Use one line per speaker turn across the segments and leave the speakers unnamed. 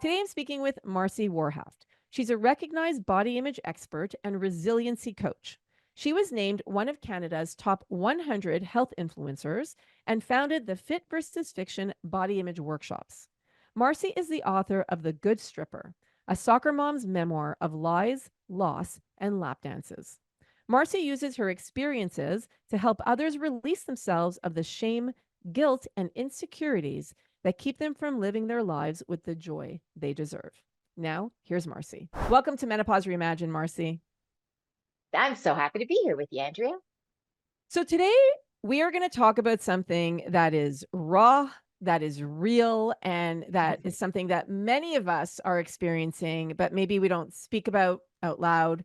Today I'm speaking with Marci Warhaft. She's a recognized body image expert and resiliency coach. She was named one of Canada's top 100 health influencers and founded the Fit versus Fiction body image workshops. Marci is the author of The Good Stripper, a soccer mom's memoir of lies, loss, and lap dances. Marci uses her experiences to help others release themselves of the shame, guilt, and insecurities that keep them from living their lives with the joy they deserve. Now, here's Marci. Welcome to Menopause Reimagined, Marci.
I'm so happy to be here with you, Andrea.
So, today we are going to talk about something that is raw, that is real, and that is something that many of us are experiencing, but maybe we don't speak about out loud.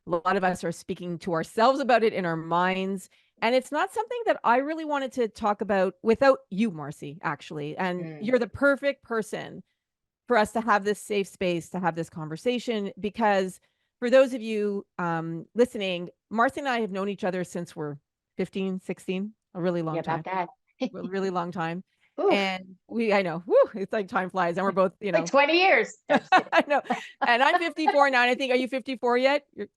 A lot of us are speaking to ourselves about it in our minds. And it's not something that I really wanted to talk about without you, Marci, actually. And
Mm.
you're the perfect person for us to have this safe space to have this conversation, because for those of you listening, Marci and I have known each other since we're 15, 16, a really
Yeah,
long
about
time,
that.
really long time.
Oof,
And I know, it's like time flies, and we're both,
like 20 years. No, I'm just kidding.
I know. And I'm 54 now. And I think, are you 54 yet? You're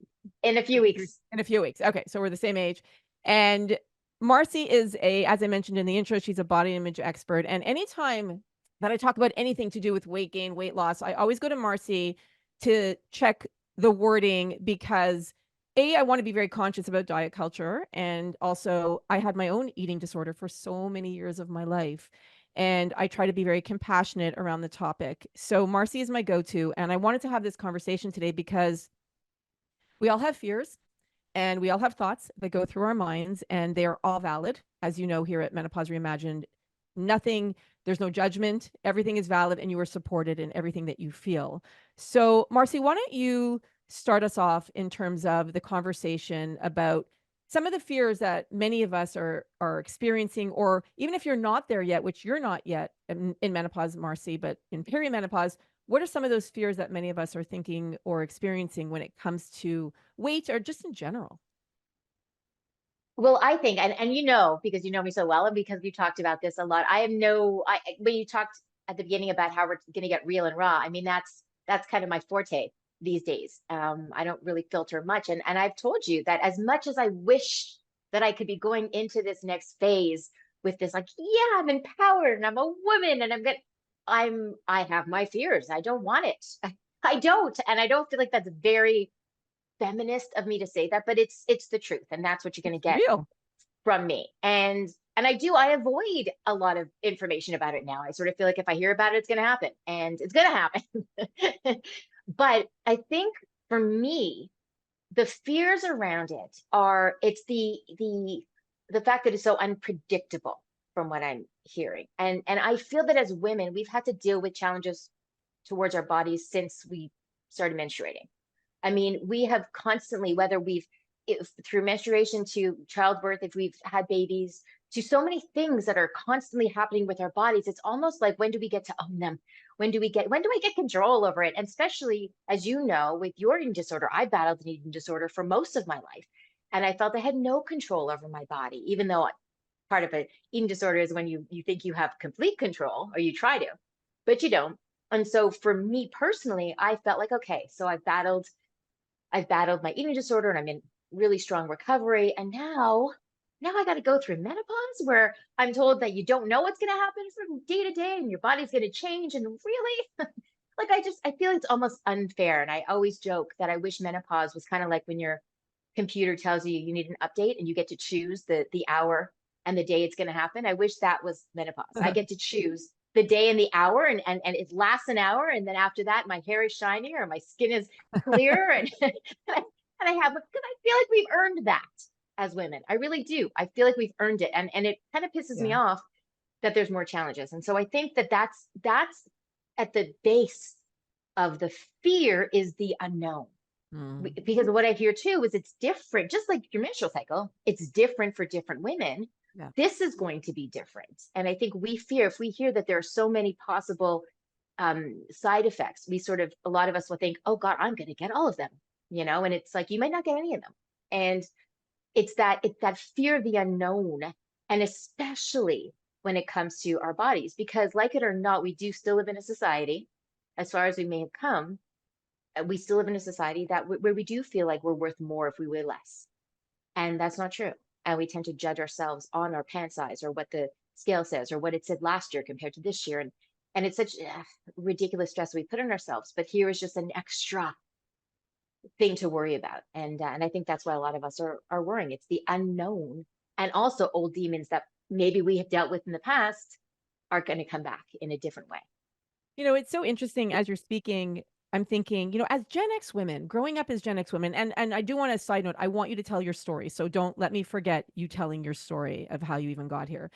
In a few
53
weeks.
in a few weeks. Okay, so we're the same age. And Marci is as I mentioned in the intro, she's a body image expert. And anytime that I talk about anything to do with weight gain, weight loss, I always go to Marci to check the wording, because I want to be very conscious about diet culture. And also, I had my own eating disorder for so many years of my life. And I try to be very compassionate around the topic. So Marci is my go-to. And I wanted to have this conversation today because we all have fears and we all have thoughts that go through our minds, and they are all valid. As you know, here at Menopause Reimagined, there's no judgment. Everything is valid, and you are supported in everything that you feel. So, Marci, why don't you start us off in terms of the conversation about some of the fears that many of us are experiencing, or even if you're not there yet, which you're not yet in menopause, Marci, but in perimenopause, what are some of those fears that many of us are thinking or experiencing when it comes to weight or just in general?
Well, I think, and you know, because you know me so well, and because we've talked about this a lot, when you talked at the beginning about how we're going to get real and raw, I mean, that's kind of my forte these days. I don't really filter much. And I've told you that as much as I wish that I could be going into this next phase with this, like, yeah, I'm empowered and I'm a woman and I have my fears. I don't want it. I don't. And I don't feel like that's very feminist of me to say that, but it's the truth, and that's what you're going
It's
to get
real.
from me. And I avoid a lot of information about it now. I sort of feel like if I hear about it, it's going to happen, and it's going to happen. But I think for me, the fears around it are it's the fact that it's so unpredictable from what I'm hearing. And I feel that as women, we've had to deal with challenges towards our bodies since we started menstruating. I mean, we have constantly, whether through menstruation to childbirth, if we've had babies, to so many things that are constantly happening with our bodies, it's almost like, when do we get to own them? When do I get control over it? And especially, as you know, with your eating disorder, I battled an eating disorder for most of my life. And I felt I had no control over my body, even though part of an eating disorder is when you think you have complete control, or you try to, but you don't. And so for me personally, I felt like, okay, so I've battled my eating disorder and I'm in really strong recovery. And now I got to go through menopause, where I'm told that you don't know what's going to happen from day to day and your body's going to change. And really, like, I feel it's almost unfair. And I always joke that I wish menopause was kind of like when your computer tells you you need an update and you get to choose the hour and the day it's going to happen. I wish that was menopause. I get to choose the day and the hour, and it lasts an hour, and then after that my hair is shiny or my skin is clear, and and I have, because I feel like we've earned that as women. I really do. I feel like we've earned it, and it kind of pisses me
Yeah.
off that there's more challenges. And so I think that that's at the base of the fear, is the unknown.
Mm.
Because what I hear too is it's different, just like your menstrual cycle, it's different for different women.
Yeah.
This is going to be different. And I think if we hear that there are so many possible side effects, a lot of us will think, oh God, I'm going to get all of them, and it's like, you might not get any of them. And it's that fear of the unknown. And especially when it comes to our bodies, because like it or not, we do still live in a society as far as we may have come, we still live in a society that where we do feel like we're worth more if we weigh less. And that's not true. And we tend to judge ourselves on our pant size or what the scale says or what it said last year compared to this year. And it's such ridiculous stress we put on ourselves. But here is just an extra thing to worry about. And I think that's why a lot of us are worrying. It's the unknown, and also old demons that maybe we have dealt with in the past are going to come back in a different way.
It's so interesting as you're speaking. I'm thinking, as Gen X women, growing up as Gen X women, and I do want to side note, I want you to tell your story. So don't let me forget you telling your story of how you even got here.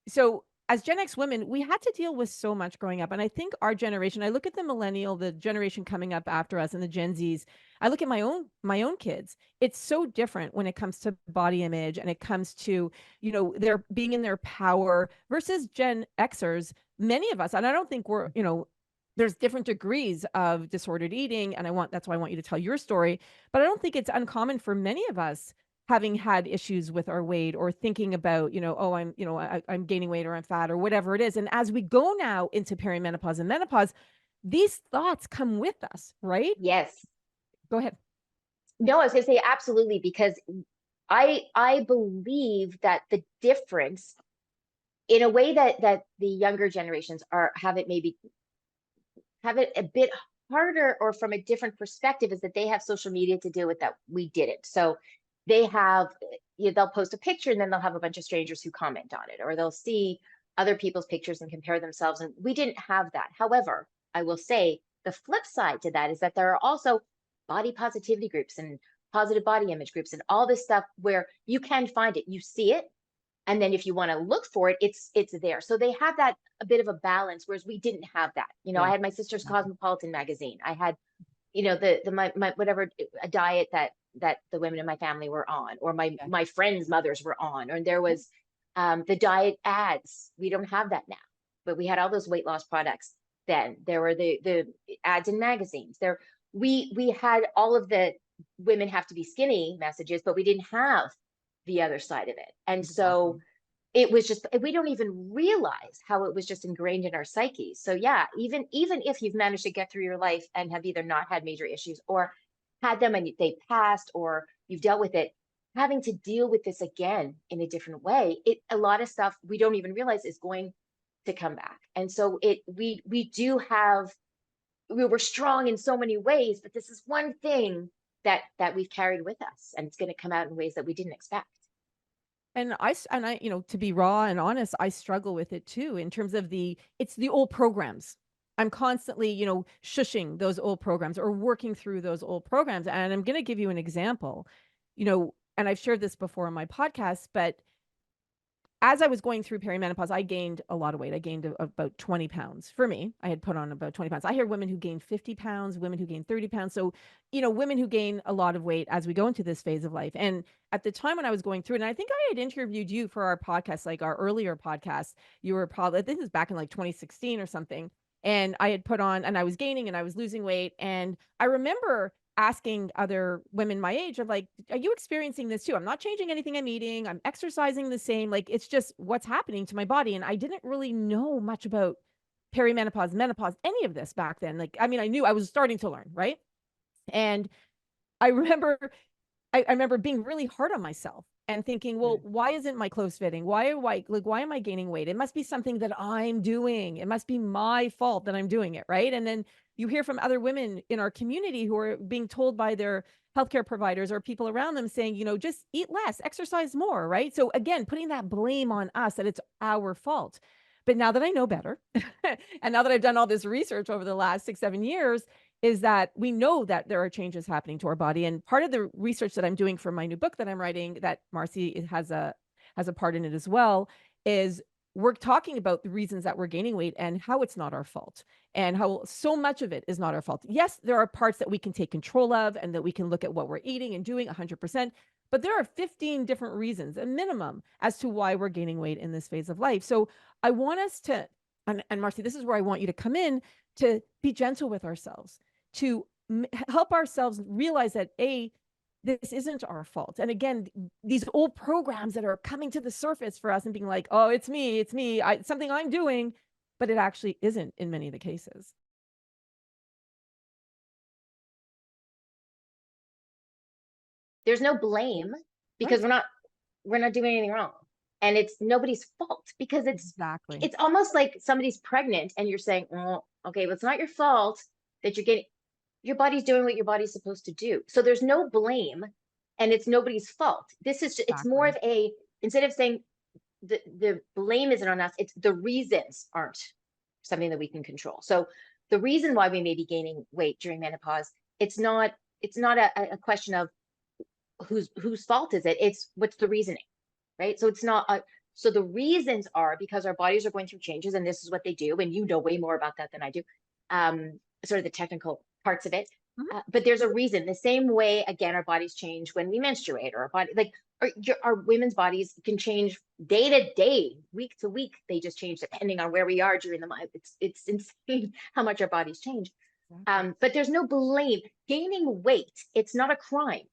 So as Gen X women, we had to deal with so much growing up. And I think our generation, I look at the millennial, the generation coming up after us and the Gen Zs, I look at my own kids. It's so different when it comes to body image and it comes to, their being in their power versus Gen Xers. Many of us, and I don't think there's different degrees of disordered eating. And that's why I want you to tell your story. But I don't think it's uncommon for many of us having had issues with our weight or thinking about, oh, I'm gaining weight or I'm fat or whatever it is. And as we go now into perimenopause and menopause, these thoughts come with us, right?
Yes.
Go ahead.
No, I was going to say absolutely, because I believe that the difference in a way that the younger generations have it a bit harder or from a different perspective is that they have social media to deal with that we didn't. So they have, they'll post a picture and then they'll have a bunch of strangers who comment on it, or they'll see other people's pictures and compare themselves. And we didn't have that. However, I will say the flip side to that is that there are also body positivity groups and positive body image groups and all this stuff where you can find it, you see it, and then if you want to look for it, it's there. So they have that a bit of a balance, whereas we didn't have that. I
Yeah.
had my sister's Cosmopolitan magazine. I had, my whatever a diet that the women in my family were on, or my friends' mothers were on, or there was the diet ads. We don't have that now, but we had all those weight loss products then. There were the ads in magazines. We had all of the women have to be skinny messages, but we didn't have the other side of it. And so it was just, we don't even realize how it was just ingrained in our psyches. So yeah, even if you've managed to get through your life and have either not had major issues or had them and they passed, or you've dealt with it, having to deal with this again in a different way, a lot of stuff we don't even realize is going to come back. And so we do have, we were strong in so many ways, but this is one thing that we've carried with us, and it's going to come out in ways that we didn't expect.
And I, to be raw and honest, I struggle with it too, in terms of it's the old programs. I'm constantly, shushing those old programs or working through those old programs. And I'm going to give you an example, and I've shared this before on my podcast, but as I was going through perimenopause, I gained a lot of weight. I gained about 20 pounds. For me, I had put on about 20 pounds. I hear women who gain 50 pounds, women who gain 30 pounds. So, women who gain a lot of weight as we go into this phase of life. And at the time when I was going through it, and I think I had interviewed you for our podcast, like our earlier podcast, you were probably, I think this was back in like 2016 or something. And I had put on, and I was gaining and I was losing weight. And I remember asking other women my age of like, are you experiencing this too? I'm not changing anything I'm eating. I'm exercising the same. Like, it's just what's happening to my body. And I didn't really know much about perimenopause, menopause, any of this back then. Like, I mean, I knew I was starting to learn, right? And I remember I remember being really hard on myself and thinking, well, why isn't my clothes fitting? Why am I gaining weight? It must be something that I'm doing. It must be my fault that I'm doing it, right? And then you hear from other women in our community who are being told by their healthcare providers or people around them saying, just eat less, exercise more, right? So again, putting that blame on us that it's our fault. But now that I know better, and now that I've done all this research over the last 6, 7 years, is that we know that there are changes happening to our body. And part of the research that I'm doing for my new book that I'm writing, that Marci has a part in it as well, is we're talking about the reasons that we're gaining weight and how it's not our fault, and how so much of it is not our fault. Yes, there are parts that we can take control of and that we can look at what we're eating and doing 100%, but there are 15 different reasons, a minimum, as to why we're gaining weight in this phase of life. So I want us to, and Marci, this is where I want you to come in, to be gentle with ourselves, to help ourselves realize that this isn't our fault. And again, these old programs that are coming to the surface for us and being like, oh, it's me, something I'm doing, but it actually isn't in many of the cases.
There's no blame because
Right.
we're not doing anything wrong. And it's nobody's fault because
Exactly.
it's almost like somebody's pregnant and you're saying, oh, okay, well, it's not your fault that you're getting, your body's doing what your body's supposed to do. So there's no blame and it's nobody's fault. This is, it's more
Exactly.
of a, instead of saying the blame isn't on us, it's the reasons aren't something that we can control. So the reason why we may be gaining weight during menopause, it's not a question of whose fault is it, it's what's the reasoning, right? So it's not so the reasons are because our bodies are going through changes and this is what they do, and you know way more about that than I do, sort of the technical parts of it.
Mhm.
But there's a reason. The same way, again, our bodies change when we menstruate, or our body, like our women's bodies can change day to day, week to week. They just change depending on where we are during the month. It's insane how much our bodies change.
Exactly.
But there's no blame. Gaining weight, it's not a crime.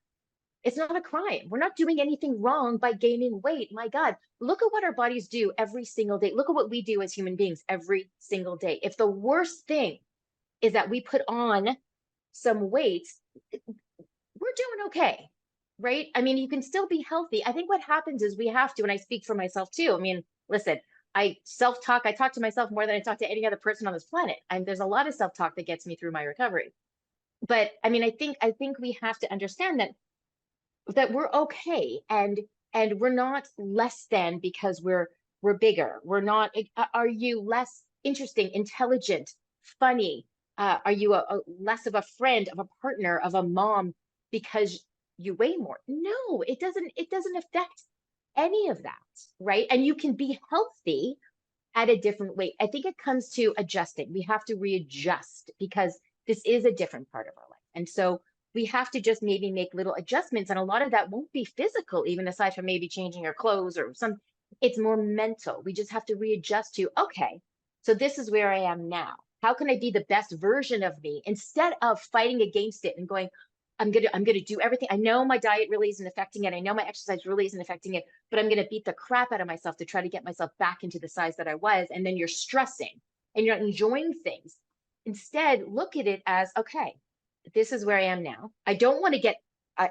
It's not a crime. We're not doing anything wrong by gaining weight. My God, look at what our bodies do every single day. Look at what we do as human beings every single day. If the worst thing is that we put on some weight, we're doing okay, right? I mean, you can still be healthy. I think what happens is we have to, and I speak for myself too. I mean, listen, I self-talk, I talk to myself more than I talk to any other person on this planet. And there's a lot of self-talk that gets me through my recovery. But I mean, I think we have to understand that we're okay, and we're not less than because we're bigger. We're not, are you less interesting, intelligent, funny? Are you a less of a friend, of a partner, of a mom because you weigh more? No, it doesn't affect any of that, right? And you can be healthy at a different weight. I think it comes to adjusting. We have to readjust because this is a different part of our life. And so we have to just maybe make little adjustments. And a lot of that won't be physical, even aside from maybe changing your clothes or some, it's more mental. We just have to readjust to, okay, so this is where I am now. How can I be the best version of me instead of fighting against it and going, I'm gonna do everything. I know my diet really isn't affecting it. I know my exercise really isn't affecting it, but I'm gonna beat the crap out of myself to try to get myself back into the size that I was. And then you're stressing and you're not enjoying things. Instead, look at it as, okay, this is where I am now. I don't want to get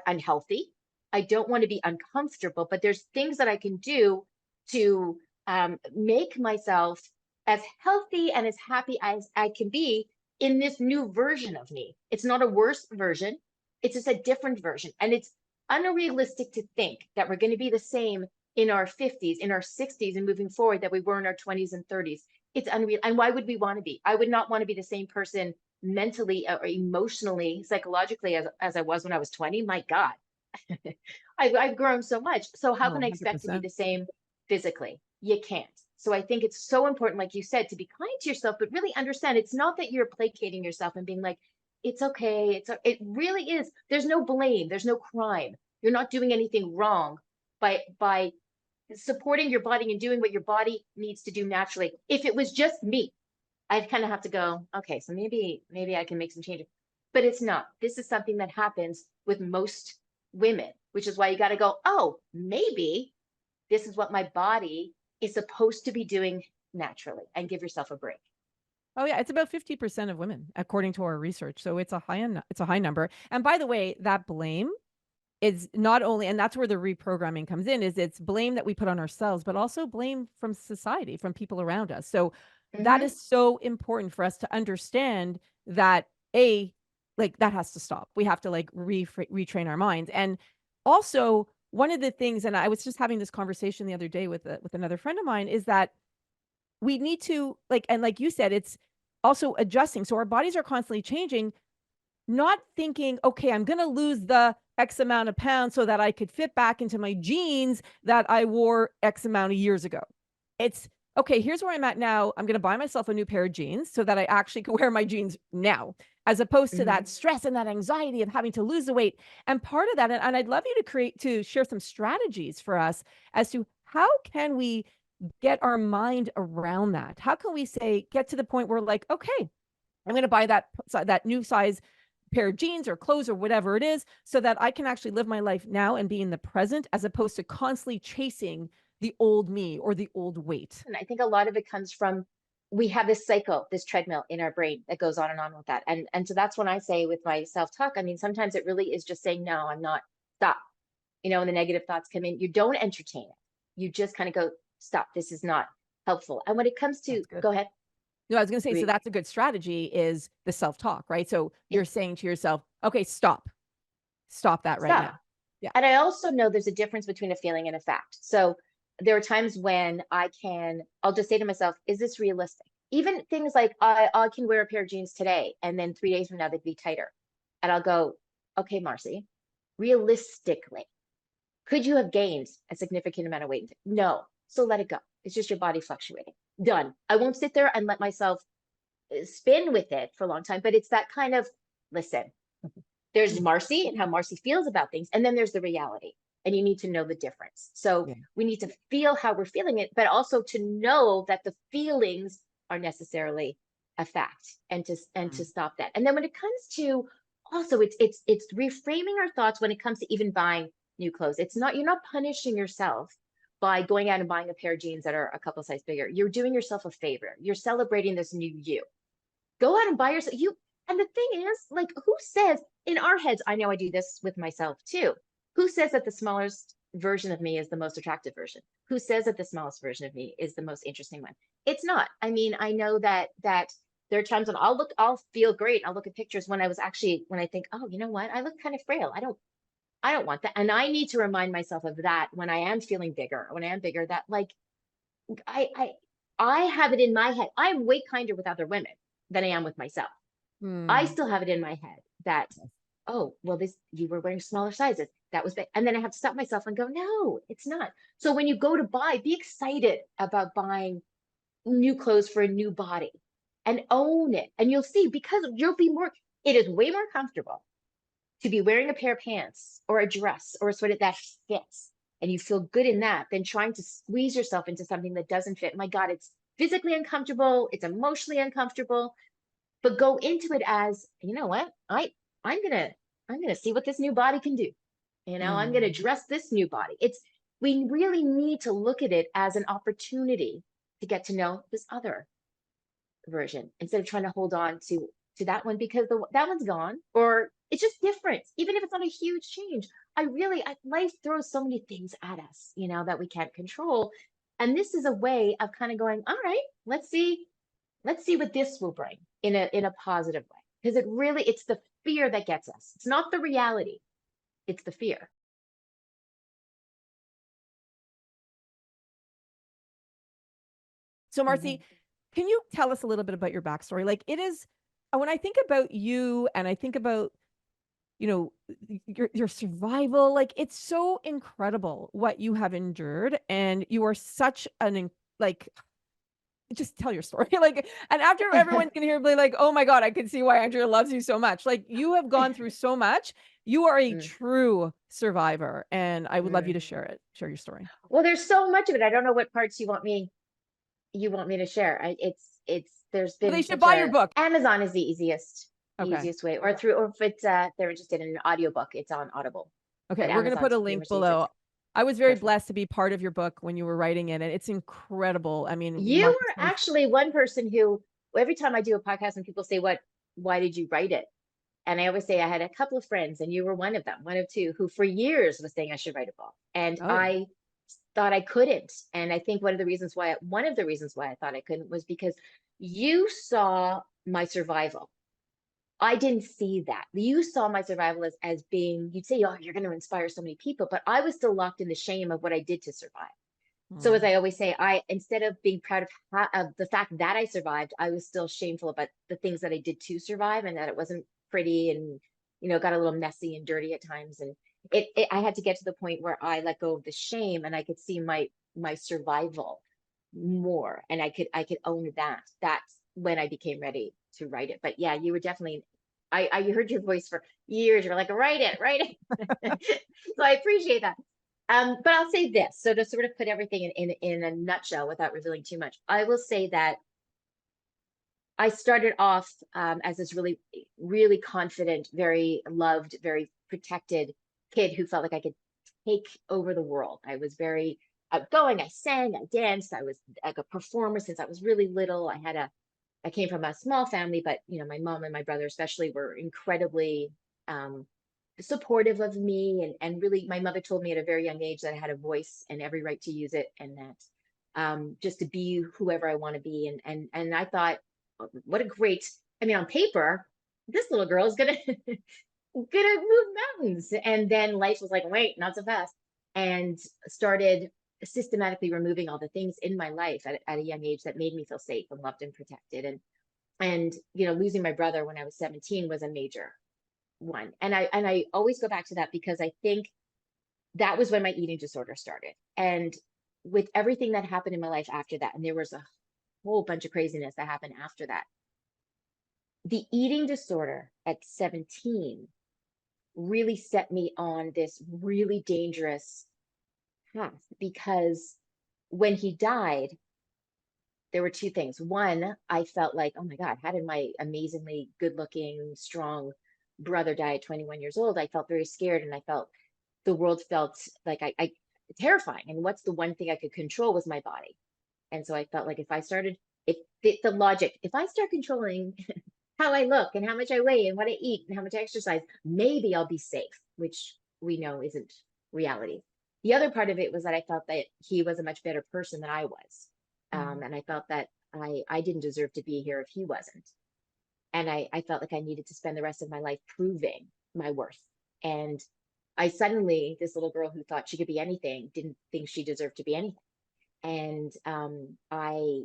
unhealthy. I don't want to be uncomfortable, but there's things that I can do to make myself as healthy and as happy as I can be in this new version of me. It's not a worse version. It's just a different version. And it's unrealistic to think that we're going to be the same in our 50s, in our 60s, and moving forward that we were in our 20s and 30s. It's unreal. And why would we want to be? I would not want to be the same person mentally or emotionally, psychologically as I was when I was 20. My God, I've grown so much. So how
Oh,
can I expect to be
100%.
the same physically? You can't. So I think it's so important, like you said, to be kind to yourself, but really understand it's not that you're placating yourself and being like, it's okay. It really is. There's no blame. There's no crime. You're not doing anything wrong by supporting your body and doing what your body needs to do naturally. If it was just me, I'd kind of have to go, okay, so maybe I can make some changes. But it's not. This is something that happens with most women, which is why you got to go, oh, maybe this is what my body is supposed to be doing naturally, and give yourself a break.
Oh yeah, it's about 50% of women according to our research. So it's a high number. And by the way, that blame is not only, and that's where the reprogramming comes in, is it's blame that we put on ourselves, but also blame from society, from people around us. So that
Mm-hmm.
is so important for us to understand that like that has to stop. We have to like retrain our minds. And also one of the things, and I was just having this conversation the other day with another friend of mine, is that we need to like, and like you said, it's also adjusting. So our bodies are constantly changing, not thinking, okay, I'm going to lose the X amount of pounds so that I could fit back into my jeans that I wore X amount of years ago. It's okay, here's where I'm at now. I'm going to buy myself a new pair of jeans so that I actually can wear my jeans now, as opposed to
Mm-hmm.
that stress and that anxiety of having to lose the weight. And part of that, and I'd love you to share some strategies for us as to how can we get our mind around that? How can we say, get to the point where like, okay, I'm going to buy that new size pair of jeans or clothes or whatever it is so that I can actually live my life now and be in the present as opposed to constantly chasing the old me or the old weight.
And I think a lot of it comes from, we have this cycle, this treadmill in our brain that goes on with that. And so that's when I say with my self-talk, I mean, sometimes it really is just saying, no, I'm not, stop. when the negative thoughts come in, you don't entertain it. You just kind of go, stop, this is not helpful. And when it comes to,
That's good.
go ahead.
No, I was gonna say, so that's a good strategy, is the self-talk, right? So you're saying to yourself, okay, stop. Stop that right
Stop.
now. Yeah.
And I also know there's a difference between a feeling and a fact. So there are times when I'll just say to myself, is this realistic? Even things like I can wear a pair of jeans today, and then 3 days from now they'd be tighter. And I'll go, okay, Marci, realistically, could you have gained a significant amount of weight? No. So let it go. It's just your body fluctuating. Done. I won't sit there and let myself spin with it for a long time, but it's that kind of, listen, there's Marci and how Marci feels about things, and then there's the reality, and you need to know the difference. So
Yeah.
we need to feel how we're feeling it, but also to know that the feelings are necessarily a fact, and to stop that. And then when it comes to, also, it's reframing our thoughts when it comes to even buying new clothes. It's not, you're not punishing yourself by going out and buying a pair of jeans that are a couple size bigger. You're doing yourself a favor. You're celebrating this new you. Go out and buy yourself. And the thing is, like, who says, in our heads, I know I do this with myself too. Who says that the smallest version of me is the most attractive version? Who says that the smallest version of me is the most interesting one? It's not. I mean, I know that there are times when I'll feel great. I'll look at pictures when I think, oh, you know what? I look kind of frail. I don't want that. And I need to remind myself of that when I am feeling bigger, when I am bigger, that like I I I have it in my head. I'm way kinder with other women than I am with myself. I still have it in my head that, oh, well, you were wearing smaller sizes. That was big. And then I have to stop myself and go, no, it's not. So when you go to buy, be excited about buying new clothes for a new body and own it. And you'll see, because it is way more comfortable to be wearing a pair of pants or a dress or a sweater that fits, and you feel good in that, than trying to squeeze yourself into something that doesn't fit. My God, it's physically uncomfortable. It's emotionally uncomfortable. But go into it as, you know what, I'm gonna see what this new body can do. I'm gonna dress this new body. We really need to look at it as an opportunity to get to know this other version, instead of trying to hold on to that one, because that one's gone, or it's just different. Even if it's not a huge change, life throws so many things at us, that we can't control. And this is a way of kind of going, all right, let's see what this will bring in a positive way. Because it's the fear that gets us. It's not the reality. It's the fear.
So Marci, can you tell us a little bit about your backstory? Like, it is, when I think about you and I think about, your survival, like, it's so incredible what you have endured, and you are such like, just tell your story. Like, and after everyone's gonna hear, be like, oh my God, I can see why Andrea loves you so much. Like, you have gone through so much. You are a
Mm,
true survivor, and I would love you
mm.
to share your story.
Well, there's so much of it. I don't know what parts you want me to share. There's
Well, they
been
should
such
buy your
a
book.
Amazon is the
Okay.
easiest way, or if it's they're interested in an audiobook, it's on Audible.
Okay,
But
we're gonna put
Amazon's
a
pretty
link
much the easiest.
below. I was very
Perfect.
blessed to be part of your book when you were writing it, and it's incredible. I mean,
You
Marci's
were
story.
actually one person who, every time I do a podcast and people say, why did you write it? And I always say I had a couple of friends, and you were one of them, one of two, who for years was saying I should write a book. And
Oh yeah.
I thought I couldn't. And I think one of the reasons why I thought I couldn't was because you saw my survival. I didn't see that. You saw my survival as being, you'd say, oh, you're going to inspire so many people, but I was still locked in the shame of what I did to survive. So as
Mm.
I always say, instead of being proud of the fact that I survived, I was still shameful about the things that I did to survive, and that it wasn't pretty, and got a little messy and dirty at times. And I had to get to the point where I let go of the shame, and I could see my survival more, and I could own that. That's when I became ready to write it. But yeah, you were definitely. I heard your voice for years. You're like, write it. So I appreciate that. But I'll say this. So to sort of put everything in a nutshell without revealing too much, I will say that I started off as this really, really confident, very loved, very protected kid who felt like I could take over the world. I was very outgoing. I sang, I danced. I was like a performer since I was really little. I came from a small family, but my mom and my brother especially were incredibly um, supportive of me, and really my mother told me at a very young age that I had a voice and every right to use it, and that just to be whoever I want to be. And I thought, what a great, I mean, on paper, this little girl is gonna gonna move mountains. And then life was like, wait, not so fast, and started systematically removing all the things in my life at a young age that made me feel safe and loved and protected. And losing my brother when I was 17 was a major one. And I always go back to that because I think that was when my eating disorder started. And with everything that happened in my life after that, and there was a whole bunch of craziness that happened after that, the eating disorder at 17 really set me on this really dangerous path, because when he died, there were two things. One, I felt like, oh my God, how did my amazingly good looking, strong brother die at 21 years old? I felt very scared, and I felt the world felt like I terrifying. And what's the one thing I could control was my body. And so I felt like if I started, if the logic, if I start controlling how I look and how much I weigh and what I eat and how much I exercise, maybe I'll be safe, which we know isn't reality. The other part of it was that I felt that he was a much better person than I was. And I felt that I didn't deserve to be here if he wasn't. And I felt like I needed to spend the rest of my life proving my worth. And I suddenly, this little girl who thought she could be anything, didn't think she deserved to be anything. And I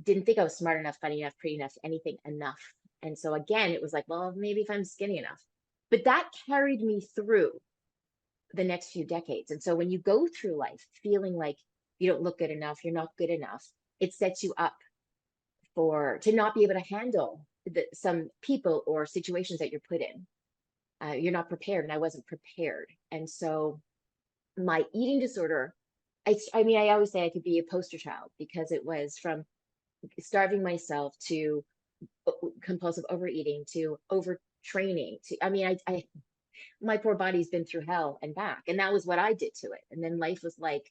didn't think I was smart enough, funny enough, pretty enough, anything enough. And so again, it was like, well, maybe if I'm skinny enough. But that carried me through the next few decades. And so when you go through life feeling like you don't look good enough, you're not good enough, it sets you up for to not be able to handle some people or situations that you're put in. You're not prepared, and I wasn't prepared. And so my eating disorder, I mean, I always say I could be a poster child, because it was from starving myself to compulsive overeating to overtraining to, I mean, I my poor body's been through hell and back, and that was what I did to it. And then life was like,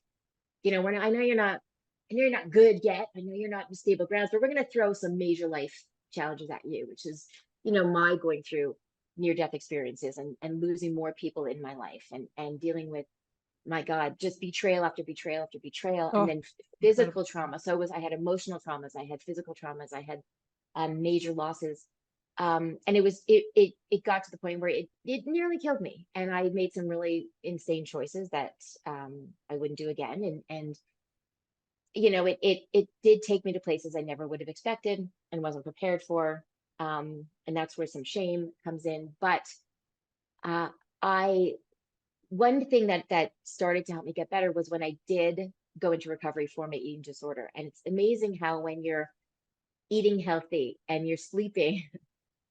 when I know you're not good yet, I know you're not in stable grounds, but we're going to throw some major life challenges at you, which is, my going through near death experiences, and losing more people in my life, and dealing with, my God, just betrayal after betrayal after betrayal, and
Oh,
then
incredible.
physical trauma. So I had emotional traumas, I had physical traumas, I had major losses. And it got to the point where it nearly killed me. And I made some really insane choices that I wouldn't do again. And it did take me to places I never would have expected and wasn't prepared for. And that's where some shame comes in. But uh, I one thing that started to help me get better was when I did go into recovery for my eating disorder. And it's amazing how when you're eating healthy and you're sleeping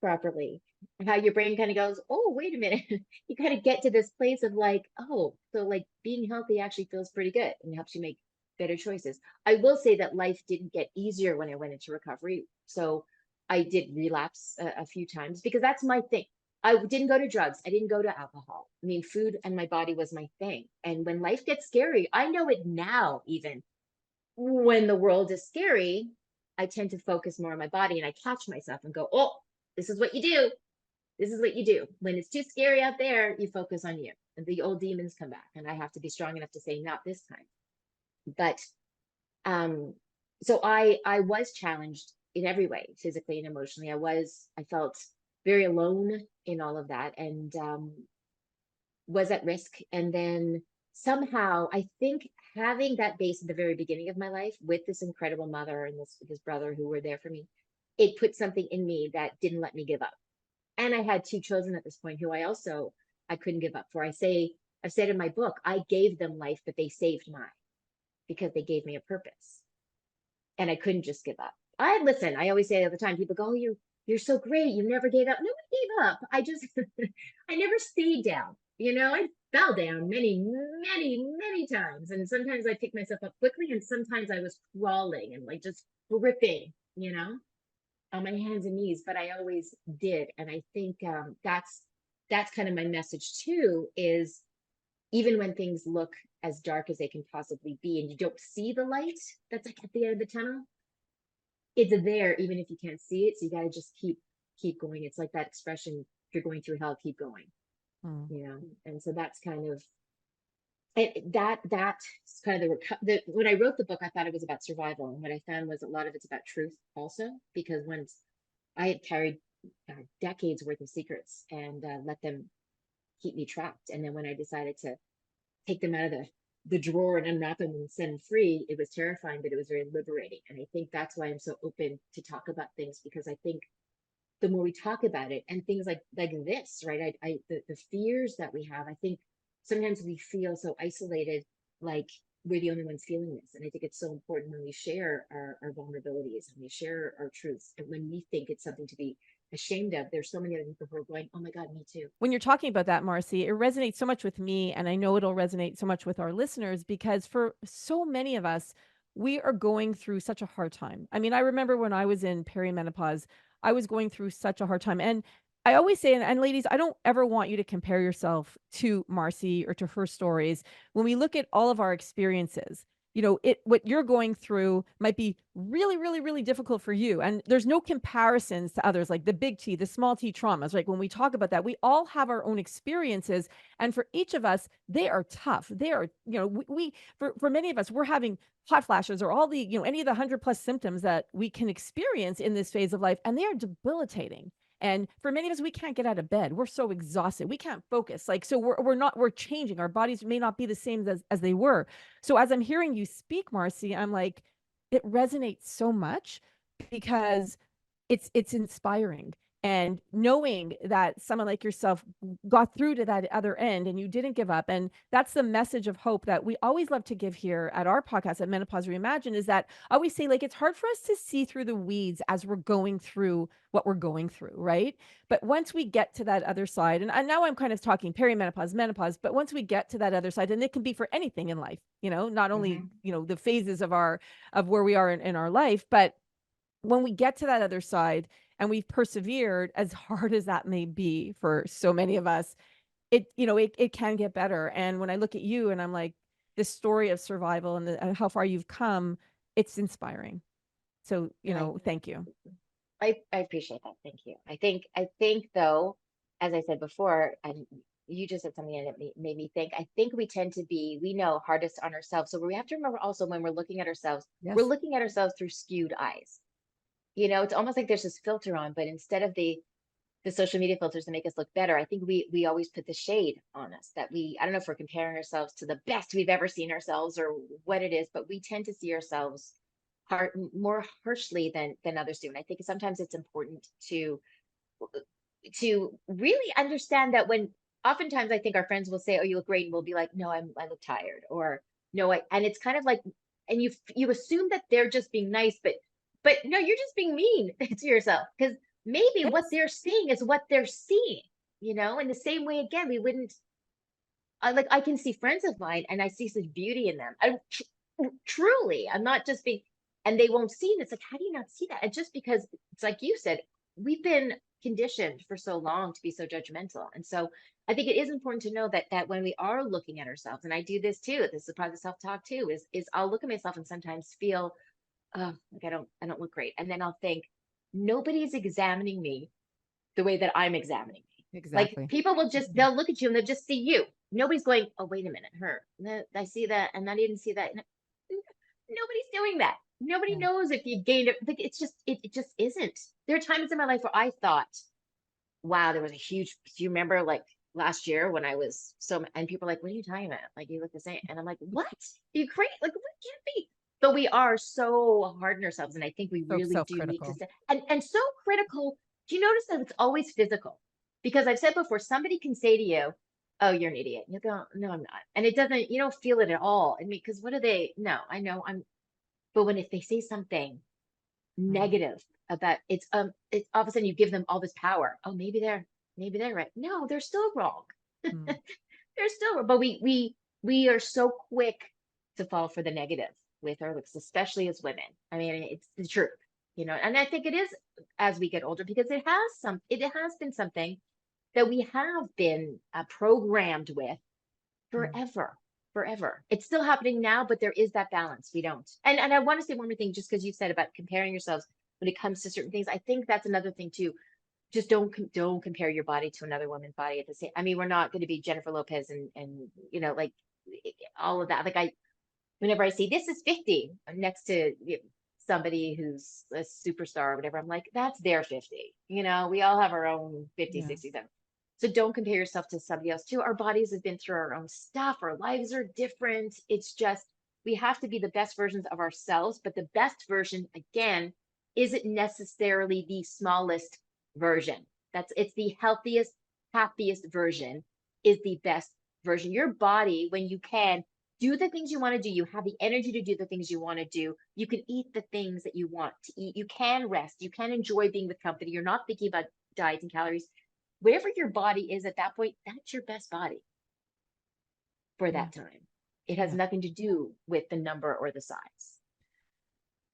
properly, how your brain kind of goes, oh, wait a minute. You kind of get to this place of like, oh, so like being healthy actually feels pretty good and helps you make better choices. I will say that life didn't get easier when I went into recovery. So I did relapse a few times, because that's my thing. I didn't go to drugs. I didn't go to alcohol. I mean, food and my body was my thing. And when life gets scary, I know it now, even when the world is scary, I tend to focus more on my body, and I catch myself and go, oh, this is what you do. This is what you do. When it's too scary out there, you focus on you. And the old demons come back. And I have to be strong enough to say, not this time. But um, so I was challenged in every way, physically and emotionally. I felt very alone in all of that, and was at risk. And then somehow, I think having that base at the very beginning of my life with this incredible mother and this brother who were there for me, it put something in me that didn't let me give up. And I had two children at this point who I couldn't give up for. I've said in my book, I gave them life, but they saved mine, because they gave me a purpose, and I couldn't just give up. I always say all the time, people go, oh, you're so great, you never gave up. No, I gave up. I just I never stayed down. I fell down many, many, many times. And sometimes I picked myself up quickly, and sometimes I was crawling and like just gripping, on my hands and knees, but I always did. And I think that's kind of my message too, is even when things look as dark as they can possibly be, and you don't see the light that's like at the end of the tunnel, it's there even if you can't see it. So you got to just keep going. It's like that expression, if you're going through hell, keep going.
Mm.
And so that's kind of that's kind of when I wrote the book, I thought it was about survival, and what I found was a lot of it's about truth also, because once I had carried decades worth of secrets and let them keep me trapped, and then when I decided to take them out of the drawer and unwrap them and send them free, it was terrifying, but it was very liberating. And I think that's why I'm so open to talk about things, because I think the more we talk about it, and things like this, right? The fears that we have, I think sometimes we feel so isolated, like we're the only ones feeling this. And I think it's so important when we share our vulnerabilities and we share our truths. And when we think it's something to be ashamed of, there's so many other people who are going, oh my God, me too.
When you're talking about that, Marci, it resonates so much with me, and I know it'll resonate so much with our listeners, because for so many of us, we are going through such a hard time. I mean, I remember when I was in perimenopause, I was going through such a hard time. And I always say, and ladies, I don't ever want you to compare yourself to Marci or to her stories. When we look at all of our experiences, what you're going through might be really, really, really difficult for you. And there's no comparisons to others, like the big T, the small T traumas. Like when we talk about that, we all have our own experiences. And for each of us, they are tough. They are, for many of us, we're having hot flashes or all the, any of the 100+ symptoms that we can experience in this phase of life. And they are debilitating. And for many of us, we can't get out of bed. We're so exhausted. We can't focus. Like, so we're changing. Our bodies may not be the same as they were. So as I'm hearing you speak, Marci, I'm like, it resonates so much, because it's inspiring. And knowing that someone like yourself got through to that other end and you didn't give up. And that's the message of hope that we always love to give here at our podcast at Menopause Reimagined, is that I always say, like, it's hard for us to see through the weeds as we're going through what we're going through, right? But once we get to that other side, and now I'm kind of talking perimenopause, menopause, but once we get to that other side, and it can be for anything in life, not only, the phases of where we are in our life, but when we get to that other side and we've persevered, as hard as that may be for so many of us, it can get better. And when I look at you and I'm like, this story of survival and how far you've come, it's inspiring. So, thank you.
I appreciate that. Thank you. I think though, as I said before, and you just said something that made me think, I think we tend to be, we know, hardest on ourselves. So we have to remember also, when we're looking at ourselves, we're
Yes.
looking at ourselves through skewed eyes. It's almost like there's this filter on, but instead of the social media filters to make us look better, I think we always put the shade on us, that I don't know if we're comparing ourselves to the best we've ever seen ourselves or what it is, but we tend to see ourselves more harshly than others do. And I think sometimes it's important to really understand that, when oftentimes I think our friends will say, oh, you look great, and we'll be like, no, I look tired, or no, and it's kind of like, and you assume that they're just being nice, but no, you're just being mean to yourself, because maybe what
Yes.
they're seeing is what they're seeing. In the same way, again, we wouldn't, I can see friends of mine and I see such beauty in them. Truly, I'm not just being, and they won't see it. It's like, how do you not see that? And just because it's like you said, we've been conditioned for so long to be so judgmental. And so I think it is important to know that when we are looking at ourselves, and I do this too, this is part of the self-talk too, is I'll look at myself and sometimes feel, oh, like I don't look great. And then I'll think, nobody's examining me the way that I'm examining me. Like,
Exactly.
people will just, they'll look at you and they'll just see you. Nobody's going, oh, wait a minute, her. I see that, and I didn't see that. Nobody's doing that. Nobody
Yeah.
knows if you gained it. Like, it's just, it just isn't. There are times in my life where I thought, wow, there was a huge, do you remember, like, last year when I was and people are like, what are you talking about? Like, you look the same. And I'm like, what? Are you crazy? Like, what can't be? But we are so hard on ourselves. And I think we
So
really do need to
self-critical.
say, and so critical. Do you notice that it's always physical? Because I've said before, somebody can say to you, oh, you're an idiot. And you go, no, I'm not. And it doesn't, you don't feel it at all. I mean, because what are they? No, I know but if they say something
Mm.
negative about, it's all of a sudden you give them all this power. Oh, maybe they're right. No, they're still wrong.
Mm.
They're still wrong. But we are so quick to fall for the negative with our looks, especially as women. I mean, it's the truth, and I think it is, as we get older, because it has been something that we have been programmed with
Mm.
forever. Forever. It's still happening now, but there is that balance. We don't. And I want to say one more thing, just because you said about comparing yourselves when it comes to certain things. I think that's another thing too. just don't compare your body to another woman's body at the same. I mean, we're not going to be Jennifer Lopez and like all of that. Like whenever I see this is 50 next to somebody who's a superstar or whatever, I'm like, that's their 50. We all have our own 50,
Yeah.
60, 70. So don't compare yourself to somebody else too. Our bodies have been through our own stuff. Our lives are different. It's just, we have to be the best versions of ourselves, but the best version, again, isn't necessarily the smallest version. It's the healthiest, happiest version is the best version. Your body, when you can do the things you want to do, you have the energy to do the things you want to do. You can eat the things that you want to eat. You can rest. You can enjoy being with company. You're not thinking about diet and calories. Wherever your body is at that point, that's your best body for
Yeah.
that time. It has
Yeah.
nothing to do with the number or the size.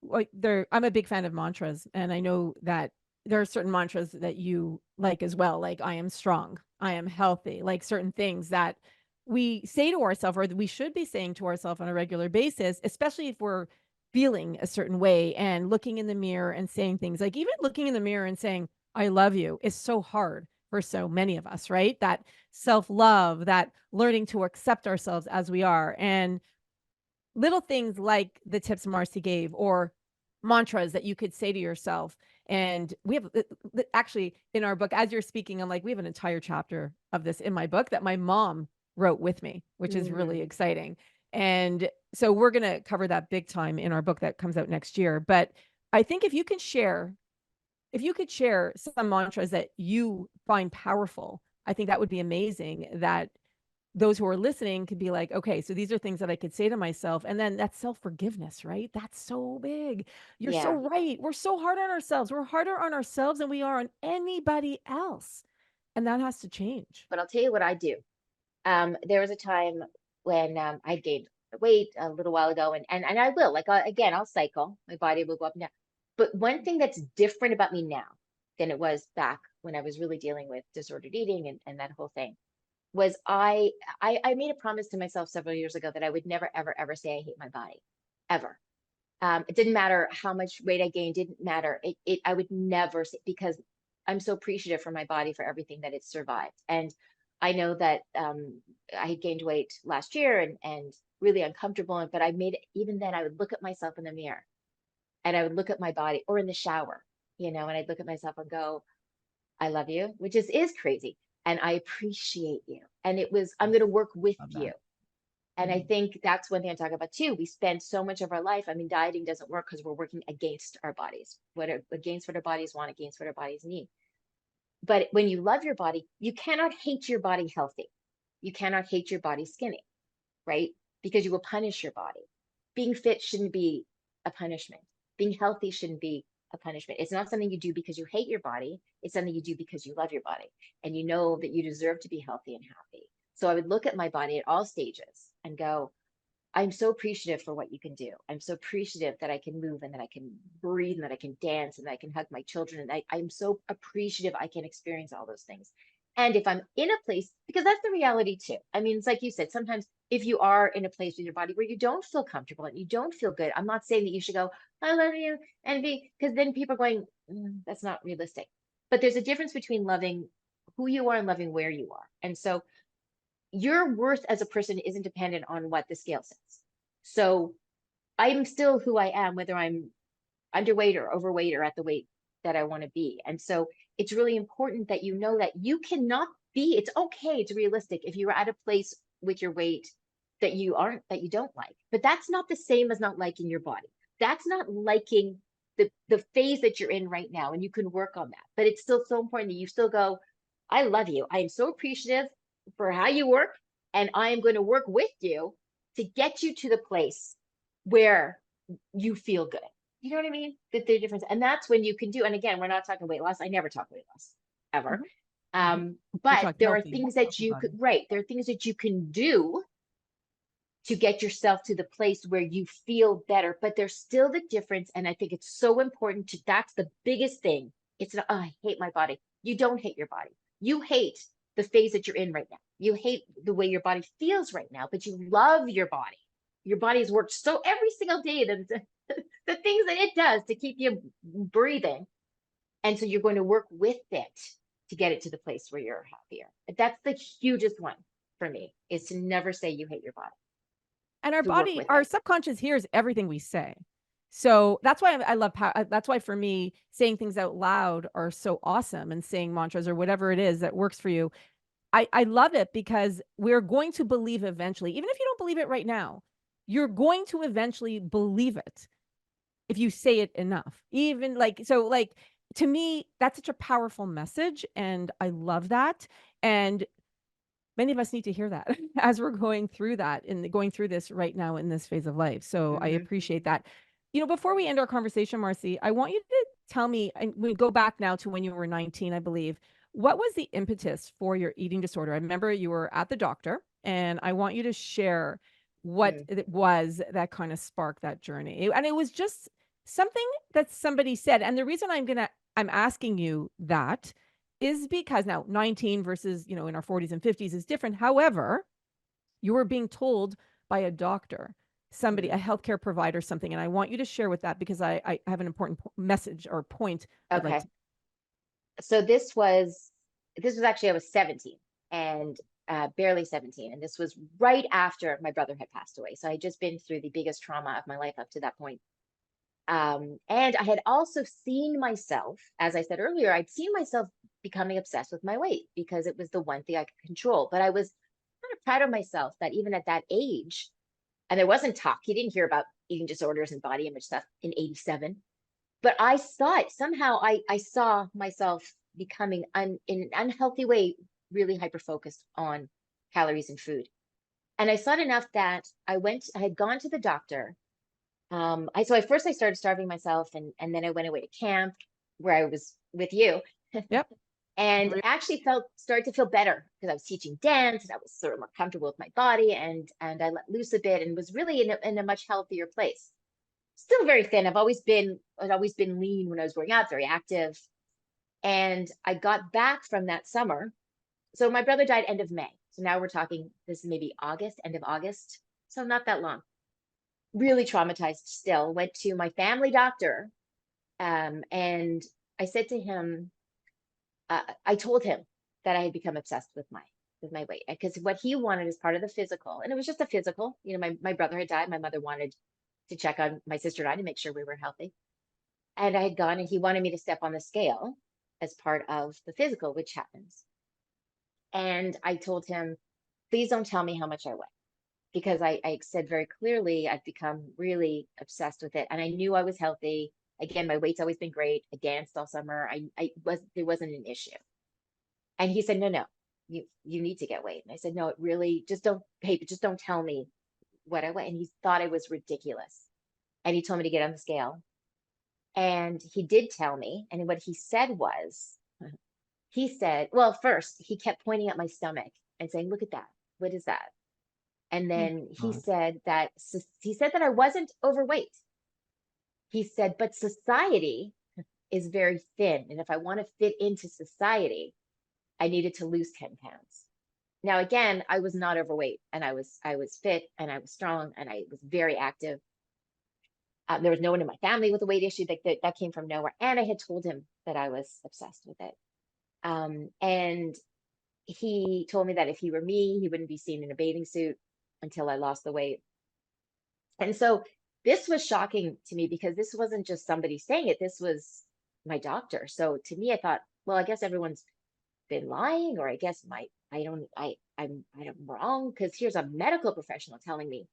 Like I'm a big fan of mantras, and I know that there are certain mantras that you like as well, like I am strong, I am healthy, like certain things that we say to ourselves or that we should be saying to ourselves on a regular basis, especially if we're feeling a certain way and looking in the mirror and saying things like even looking in the mirror and saying I love you is so hard for so many of us, right? That self-love, that learning to accept ourselves as we are. And little things like the tips Marci gave or mantras that you could say to yourself. And we have actually in our book, as you're speaking, I'm like, we have an entire chapter of this in my book that my mom wrote with me, which is really
Mm.
exciting. And so we're going to cover that big time in our book that comes out next year. But I think if you could share some mantras that you find powerful, I think that would be amazing, that those who are listening could be like, okay, so these are things that I could say to myself. And then that's self-forgiveness, right? That's so big. You're so
Yeah.
right. We're so hard on ourselves. We're harder on ourselves than we are on anybody else. And that has to change.
But I'll tell you what I do. There was a time when I gained weight a little while ago, and I will, like, again, I'll cycle. My body will go up and down. But one thing that's different about me now than it was back when I was really dealing with disordered eating and that whole thing was I made a promise to myself several years ago that I would never, ever, ever say I hate my body, ever. It didn't matter how much weight I gained, didn't matter. I would never say, because I'm so appreciative for my body for everything that it's survived. And I know that I had gained weight last year and really uncomfortable. But I made it, even then, I would look at myself in the mirror and I would look at my body or in the shower, and I'd look at myself and go, I love you, which is crazy. And I appreciate you. And I'm
Yes,
going to work with
love
you.
that.
And I
Mhm.
think that's one thing I talk about too. We spend so much of our life. I mean, dieting doesn't work because we're working against our bodies, against what our bodies want, against what our bodies need. But when you love your body, you cannot hate your body healthy. You cannot hate your body skinny, right? Because you will punish your body. Being fit shouldn't be a punishment. Being healthy shouldn't be a punishment. It's not something you do because you hate your body. It's something you do because you love your body and you know that you deserve to be healthy and happy. So I would look at my body at all stages and go, I'm so appreciative for what you can do. I'm so appreciative that I can move and that I can breathe and that I can dance and that I can hug my children. And I'm so appreciative I can experience all those things. And if I'm in a place, because that's the reality too. I mean, it's like you said, sometimes if you are in a place with your body where you don't feel comfortable and you don't feel good, I'm not saying that you should go, I love you, and because then people are going, that's not realistic. But there's a difference between loving who you are and loving where you are. And so your worth as a person isn't dependent on what the scale says. So I'm still who I am, whether I'm underweight or overweight or at the weight that I want to be. And so it's really important that you know that you cannot be, it's okay, it's realistic if you're at a place with your weight that you don't like. But that's not the same as not liking your body. That's not liking the phase that you're in right now. And you can work on that. But it's still so important that you still go, I love you. I am so appreciative for how you work. And I am going to work with you to get you to the place where you feel good. You know what I mean? That the difference. And that's when you can do, and again, we're not talking weight loss. I never talk weight loss ever.
Mhm. Mhm. We
But
talk
there are
healthy,
things that
healthy
you could,
body.
right. There are things that you can do to get yourself to the place where you feel better. But there's still the difference. And I think it's so important to, that's the biggest thing. It's not, oh, I hate my body. You don't hate your body. You hate the phase that you're in right now. You hate the way your body feels right now, but you love your body. Your body has worked so every single day, the things that it does to keep you breathing. And so you're going to work with it to get it to the place where you're happier. That's the hugest one for me, is to never say you hate your body,
And our
to work
body,
with
our
it.
subconscious hears everything we say. So that's why I love that's why for me, saying things out loud are so awesome, and saying mantras or whatever it is that works for you. I love it because we're going to believe eventually, even if you don't believe it right now, you're going to eventually believe it if you say it enough. Even like, so like, to me, that's such a powerful message. And I love that. And many of us need to hear that as we're going through that and going through this right now in this phase of life. So I
Hmm.
appreciate that. Before we end our conversation, Marci, I want you to tell me, and we go back now to when you were 19, I believe. What was the impetus for your eating disorder? I remember you were at the doctor, and I want you to share what
Mm.
it was that kind of sparked that journey. And it was just something that somebody said. And the reason I'm asking you that is because now 19 versus, in our 40s and 50s is different. However, you were being told by a doctor, somebody, a
Mm.
healthcare provider, something. And I want you to share with that because I have an important message or point I'd like
Okay.
to.
So this was actually, I was 17 and barely 17. And this was right after my brother had passed away. So I had just been through the biggest trauma of my life up to that point. And I had also seen myself, as I said earlier, I'd seen myself becoming obsessed with my weight because it was the one thing I could control. But I was kind of proud of myself that even at that age, and there wasn't talk, you didn't hear about eating disorders and body image stuff in 87. But I saw it somehow. I saw myself becoming in an unhealthy way, really hyper focused on calories and food. And I saw it enough that I had gone to the doctor. So at first I started starving myself, and then I went away to camp where I was with you,
Yep.
and actually started to feel better because I was teaching dance and I was sort of more comfortable with my body, and I let loose a bit and was really in a much healthier place. Still very thin. I'd always been lean when I was growing up, very active. And I got back from that summer. So my brother died end of May. So now we're talking, this is maybe August, end of August. So not that long. Really traumatized still. Went to my family doctor. And I said to him, I told him that I had become obsessed with my weight because what he wanted is part of the physical. And it was just a physical. My brother had died. My mother wanted to check on my sister and I to make sure we were healthy. And I had gone, and he wanted me to step on the scale as part of the physical, which happens. And I told him, please don't tell me how much I weigh, because I said very clearly I'd become really obsessed with it. And I knew I was healthy. Again, my weight's always been great. I danced all summer. There wasn't an issue. And he said, no, you need to get weight. And I said, no, it really, just don't tell me what I weigh. And he thought I was ridiculous. And he told me to get on the scale. And he did tell me. And what he said was, he said, well, first, he kept pointing at my stomach and saying, look at that. What is that? And
Oh
then
my
he said that I wasn't overweight. He said, but society is very thin. And if I want to fit into society, I needed to lose 10 pounds. Now, again, I was not overweight, and I was fit, and I was strong, and I was very active. There was no one in my family with a weight issue. That came from nowhere. And I had told him that I was obsessed with it. And he told me that if he were me, he wouldn't be seen in a bathing suit until I lost the weight. And so this was shocking to me because this wasn't just somebody saying it. This was my doctor. So to me, I thought, well, I guess everyone's been lying, or I guess I'm wrong, because here's a medical professional telling me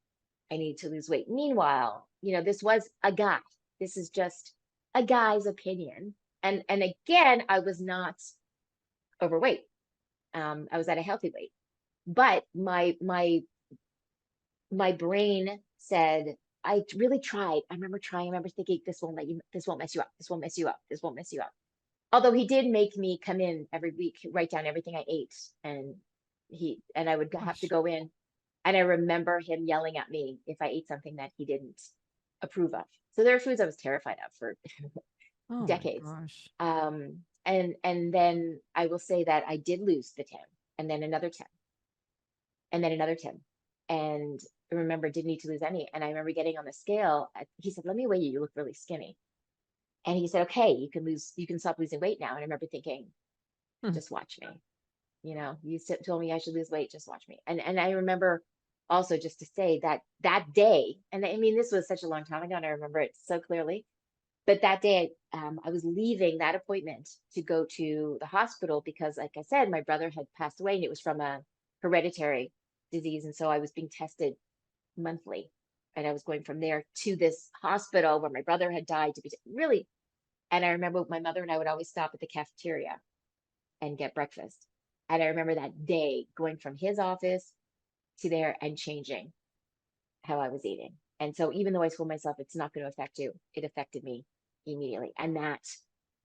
I need to lose weight. Meanwhile, this was a guy. This is just a guy's opinion. And again, I was not overweight. I was at a healthy weight. But my brain said, I really tried. I remember trying. I remember thinking, this won't mess you up. This won't mess you up. This won't mess you up. Although he did make me come in every week, write down everything I ate, and I would have to
gosh.
go in. And I remember him yelling at me if I ate something that he didn't approve of. So there are foods I was terrified of for
Oh my
decades.
gosh.
And then I will say that I did lose the 10, and then another 10, and then another 10. And I remember didn't need to lose any. And I remember getting on the scale. He said, let me weigh you. You look really skinny. And he said, okay, you can stop losing weight now. And I remember thinking,
Hmm.
just watch me. You told me I should lose weight, just watch me. And I remember also, just to say, that that day, and I mean, this was such a long time ago, and I remember it so clearly. But that day, I was leaving that appointment to go to the hospital because, like I said, my brother had passed away, and it was from a hereditary disease, and so I was being tested monthly, and I was going from there to this hospital where my brother had died to be really. And I remember my mother and I would always stop at the cafeteria and get breakfast. And I remember that day going from his office to there and changing how I was eating. And so even though I told myself it's not going to affect you, it affected me immediately. And that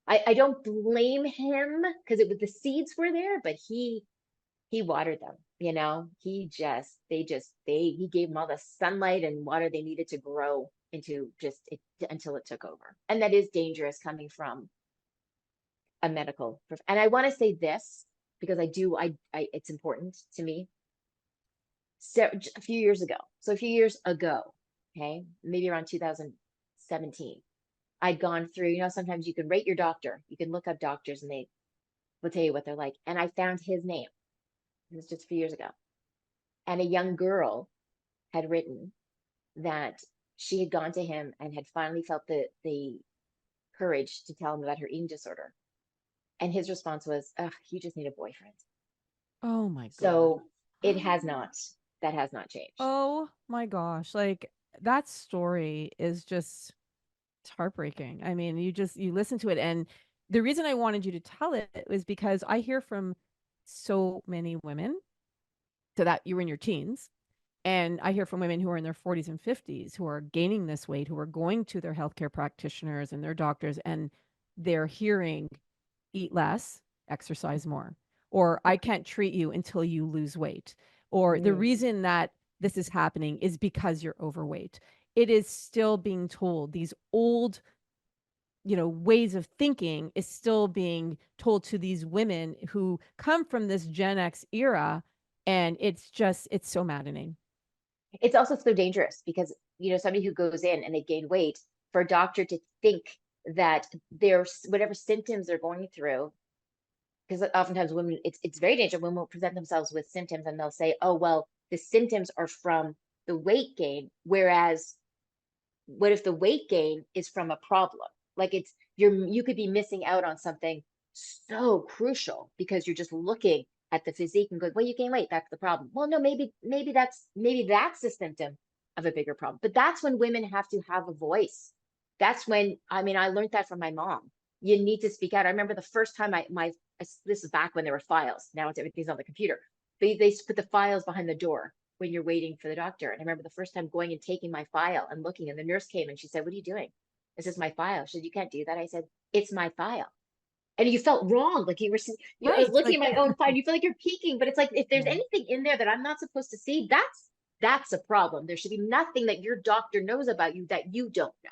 I don't blame him because it was the seeds were there, but he watered them, he gave them all the sunlight and water they needed to grow into just it until it took over. And that is dangerous coming from a medical and I want to say this because it's important to me. So a few years ago, okay, maybe around 2017, I'd gone through, sometimes you can rate your doctor, you can look up doctors and they will tell you what they're like. And I found his name. It was just a few years ago. And a young girl had written that she had gone to him and had finally felt the courage to tell him about her eating disorder. And his response was, "Ugh, you just need a boyfriend."
Oh my God.
So it has not, that has not changed.
Oh my gosh. Like that story is just, it's heartbreaking. I mean, you listen to it, and the reason I wanted you to tell it was because I hear from so many women, so that you were in your teens, and I hear from women who are in their 40s and 50s who are gaining this weight, who are going to their healthcare practitioners and their doctors, and they're hearing eat less, exercise more, or I can't treat you until you lose weight, or the
Mm.
reason that this is happening is because you're overweight. It is still being told. These old, ways of thinking is still being told to these women who come from this Gen X era. And it's so maddening.
It's also so dangerous because, somebody who goes in and they gain weight, for a doctor to think that there's whatever symptoms they're going through, because oftentimes women, it's very dangerous. Women will present themselves with symptoms and they'll say, oh, well, the symptoms are from the weight gain. Whereas what if the weight gain is from a problem? Like you could be missing out on something so crucial because you're just looking at the physique and going, well, you gain weight, that's the problem. Well, no, maybe that's the symptom of a bigger problem. But that's when women have to have a voice. That's when, I mean, I learned that from my mom. You need to speak out. I remember the first time this is back when there were files. Now everything's on the computer. They put the files behind the door when you're waiting for the doctor. And I remember the first time going and taking my file and looking, and the nurse came and she said, "What are you doing?" This is my file. She said, "You can't do that." I said, "It's my file." And you felt wrong. Like I was
Right.
looking
Like,
at my own file. You feel like you're peeking, but it's like, if there's
yeah.
anything in there that I'm not supposed to see, that's a problem. There should be nothing that your doctor knows about you that you don't know.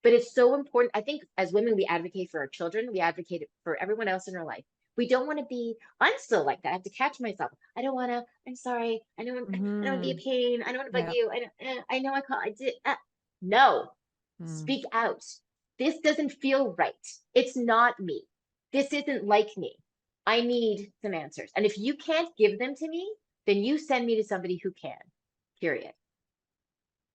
But it's so important. I think as women, we advocate for our children, we advocate for everyone else in our life. We don't want to be, I'm still like that. I have to catch myself. I don't want to, I'm sorry. I don't want to be
Hmm.
a pain. I don't want to bug
Yeah.
you. I know I did. No,
Mm.
speak out. This doesn't feel right. It's not me. This isn't like me. I need some answers. And if you can't give them to me, then you send me to somebody who can, period.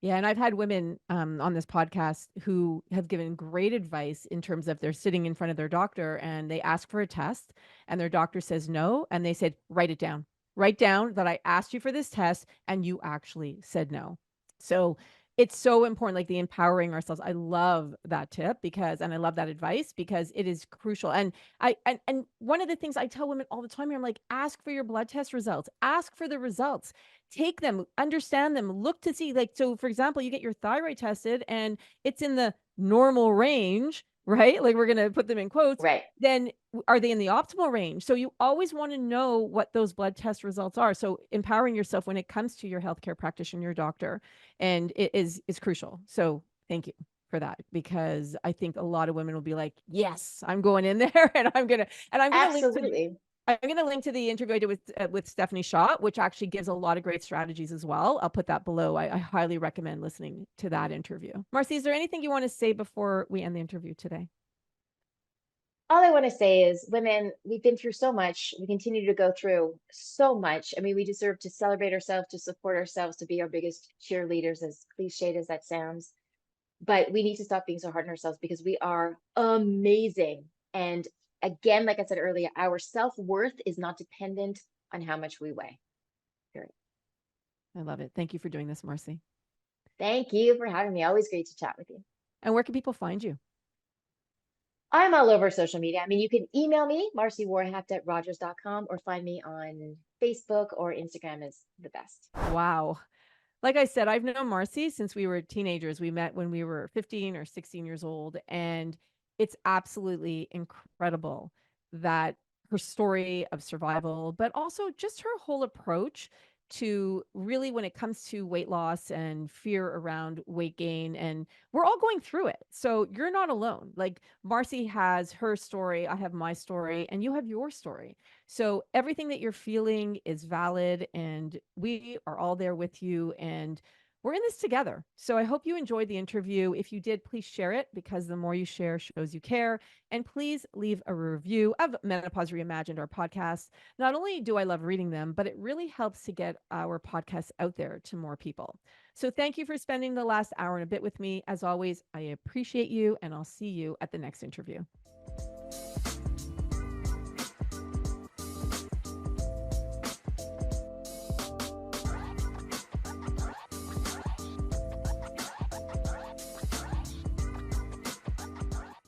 Yeah, and I've had women on this podcast who have given great advice in terms of they're sitting in front of their doctor and they ask for a test and their doctor says no. And they said, write it down. Write down that I asked you for this test and you actually said no. So it's so important, like the empowering ourselves. I love that tip and I love that advice because it is crucial. And one of the things I tell women all the time here, I'm like, ask for your blood test results, ask for the results, take them, understand them, look to see, like, so for example, you get your thyroid tested and it's in the normal range, right? Like we're going to put them in quotes.
Right.
Then are they in the optimal range? So you always want to know what those blood test results are. So empowering yourself when it comes to your healthcare practitioner, your doctor, and it is crucial. So thank you for that, because I think a lot of women will be like, yes, I'm going in there and I'm gonna link to
Absolutely.
I'm going to link to the interview I did with Stephanie Shaw, which actually gives a lot of great strategies as well. I'll put that below. I highly recommend listening to that interview. Marci, is there anything you want to say before we end the interview today?
All I want to say is, women, we've been through so much. We continue to go through so much. I mean, we deserve to celebrate ourselves, to support ourselves, to be our biggest cheerleaders, as cliched as that sounds. But we need to stop being so hard on ourselves because we are amazing. And again, like I said earlier, our self-worth is not dependent on how much we weigh. Period.
I love it. Thank you for doing this, Marci.
Thank you for having me. Always great to chat with you.
And where can people find you?
I'm all over social media. I mean, you can email me, marciwarhaft@rogers.com, or find me on Facebook or Instagram is the best.
Wow. Like I said, I've known Marci since we were teenagers. We met when we were 15 or 16 years old. And it's absolutely incredible that her story of survival, but also just her whole approach to really when it comes to weight loss and fear around weight gain. And we're all going through it. So you're not alone. Like Marci has her story, I have my story, and you have your story. So everything that you're feeling is valid, and we are all there with you, and we're in this together. So I hope you enjoyed the interview. If you did, please share it, because the more you share shows you care. And please leave a review of Menopause Reimagined, our podcast. Not only do I love reading them, but it really helps to get our podcast out there to more people. So thank you for spending the last hour and a bit with me. As always, I appreciate you, and I'll see you at the next interview.